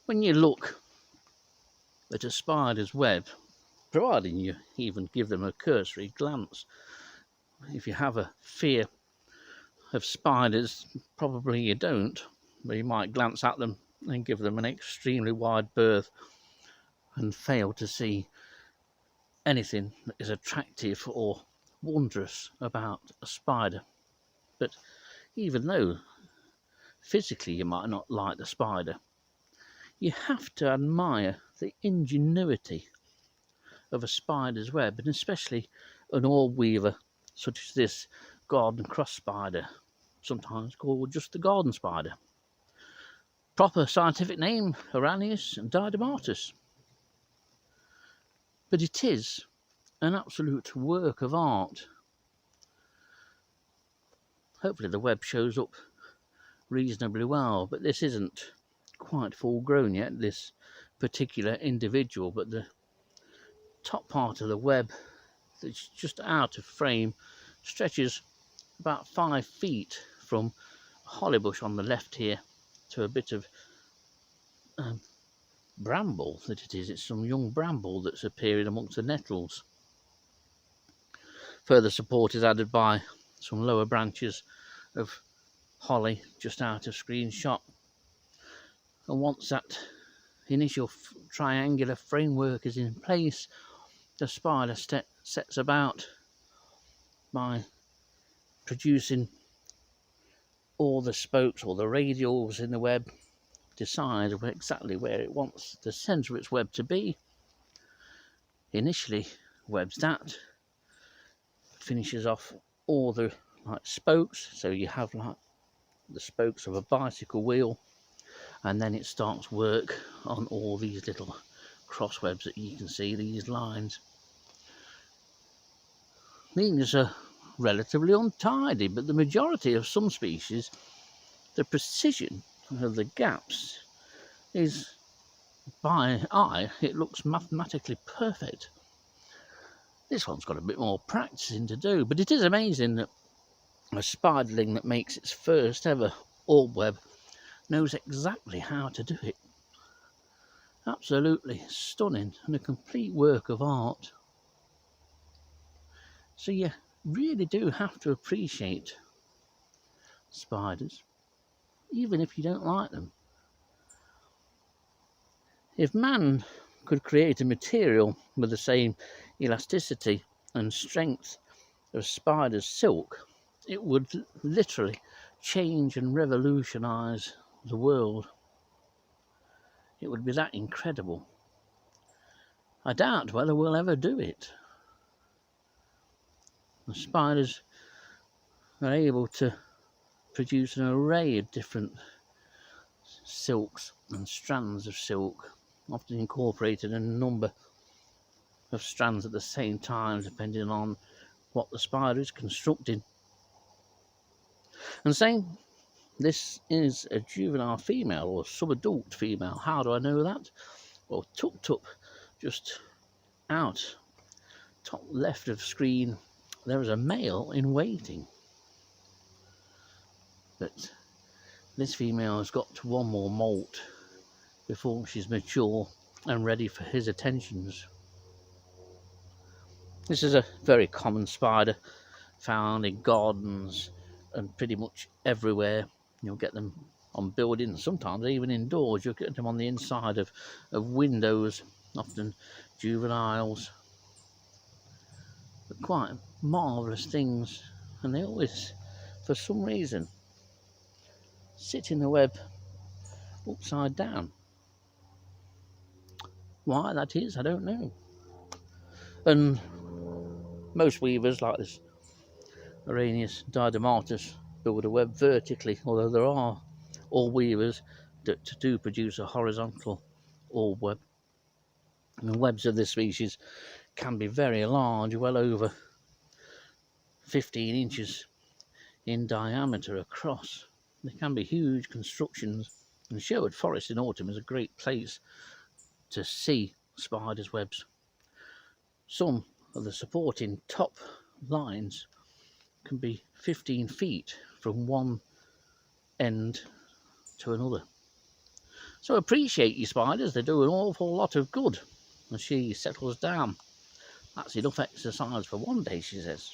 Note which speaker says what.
Speaker 1: When you look at a spider's web, providing you even give them a cursory glance, if you have a fear of spiders, probably you don't, but you might glance at them and give them an extremely wide berth and fail to see anything that is attractive or wondrous about a spider. But even though physically you might not like the spider, you have to admire the ingenuity of a spider's web, and especially an orb weaver such as this garden cross spider, sometimes called just the garden spider. Proper scientific name, Araneus diadermatus. But it is an absolute work of art. Hopefully the web shows up reasonably well, but this isn't quite full grown yet, this particular individual, but the top part of the web that's just out of frame stretches about 5 feet from a holly bush on the left here to a bit of bramble that it is. It's some young bramble that's appearing amongst the nettles. Further support is added by some lower branches of holly just out of screenshot. And once that initial triangular framework is in place, the spider sets about by producing all the spokes or the radials in the web, decide exactly where it wants the centre of its web to be. Initially webs that, finishes off all the spokes, so you have like the spokes of a bicycle wheel, and then it starts work on all these little cross webs that you can see, these lines. These are relatively untidy, but the majority of some species, the precision of the gaps is, by eye, it looks mathematically perfect. This one's got a bit more practicing to do, but it is amazing that a spiderling that makes its first ever orb web knows exactly how to do it. Absolutely stunning and a complete work of art. So you really do have to appreciate spiders, even if you don't like them. If man could create a material with the same elasticity and strength of spider's silk, it would literally change and revolutionise the world. It would be that incredible. I doubt whether we'll ever do it. The spiders are able to produce an array of different silks and strands of silk, often incorporated in a number of strands at the same time, depending on what the spider is constructing. And saying this is a juvenile female or subadult female, how do I know that? Well, tucked up just out top left of screen, there is a male in waiting. But this female has got one more molt before she's mature and ready for his attentions. This is a very common spider found in gardens and pretty much everywhere. You'll get them on buildings, sometimes even indoors. You'll get them on the inside of windows, often juveniles. But quite marvellous things, and they always, for some reason, sit in the web upside down. Why that is, I don't know. And most weavers, like this Araneus diadermatus, build a web vertically, although there are orb weavers that do produce a horizontal orb web. And the webs of this species can be very large, well over 15 inches in diameter across. They can be huge constructions, and Sherwood Forest in autumn is a great place to see spiders' webs. Some of the supporting top lines can be 15 feet from one end to another. So appreciate your spiders, they do an awful lot of good. And she settles down. That's enough exercise for one day, she says.